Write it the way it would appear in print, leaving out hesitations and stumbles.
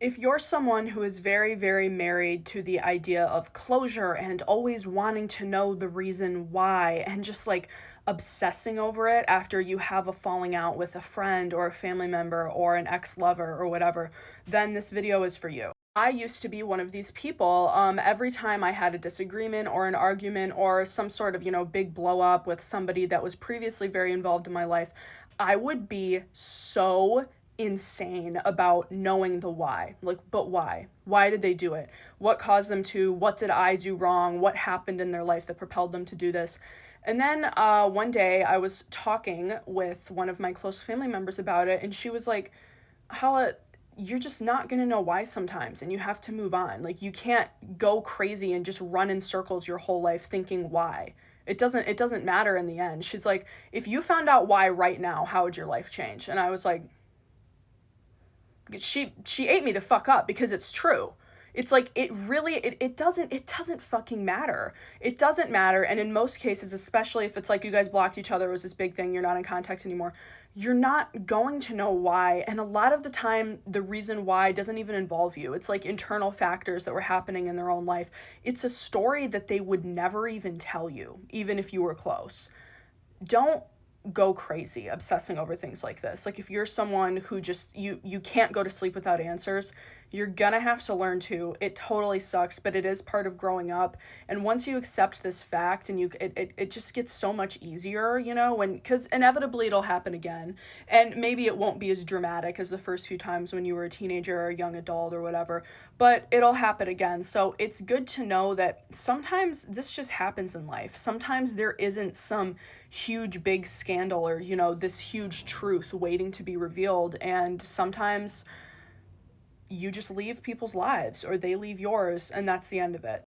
If you're someone who is very, very married to the idea of closure and always wanting to know the reason why and just like obsessing over it after you have a falling out with a friend or a family member or an ex-lover or whatever, then this video is for you. I used to be one of these people. Every time I had a disagreement or an argument or some sort of, big blow up with somebody that was previously very involved in my life, I would be so insane about knowing the why. Like, but why? Why did they do it? What caused them to? What did I do wrong? What happened in their life that propelled them to do this? And then one day I was talking with one of my close family members about it, and she was like, Hala, you're just not going to know why sometimes, and you have to move on. Like, you can't go crazy and just run in circles your whole life thinking why. It doesn't matter in the end. She's like, if you found out why right now, how would your life change? And I was like, she ate me the fuck up because it's true. It's like it doesn't fucking matter. It doesn't matter. And in most cases, especially if it's like you guys blocked each other, it was this big thing, you're not in contact anymore, you're not going to know why. And a lot of the time the reason why doesn't even involve you. It's like internal factors that were happening in their own life. It's a story that they would never even tell you, even if you were close. Don't go crazy obsessing over things like this. Like, if you're someone who just you can't go to sleep without answers, you're gonna have to learn to. It totally sucks, but it is part of growing up. And once you accept this fact, and it just gets so much easier, when, because inevitably it'll happen again. And maybe it won't be as dramatic as the first few times when you were a teenager or a young adult or whatever, but it'll happen again. So it's good to know that sometimes this just happens in life. Sometimes there isn't some huge big scandal or, this huge truth waiting to be revealed. And sometimes you just leave people's lives or they leave yours, and that's the end of it.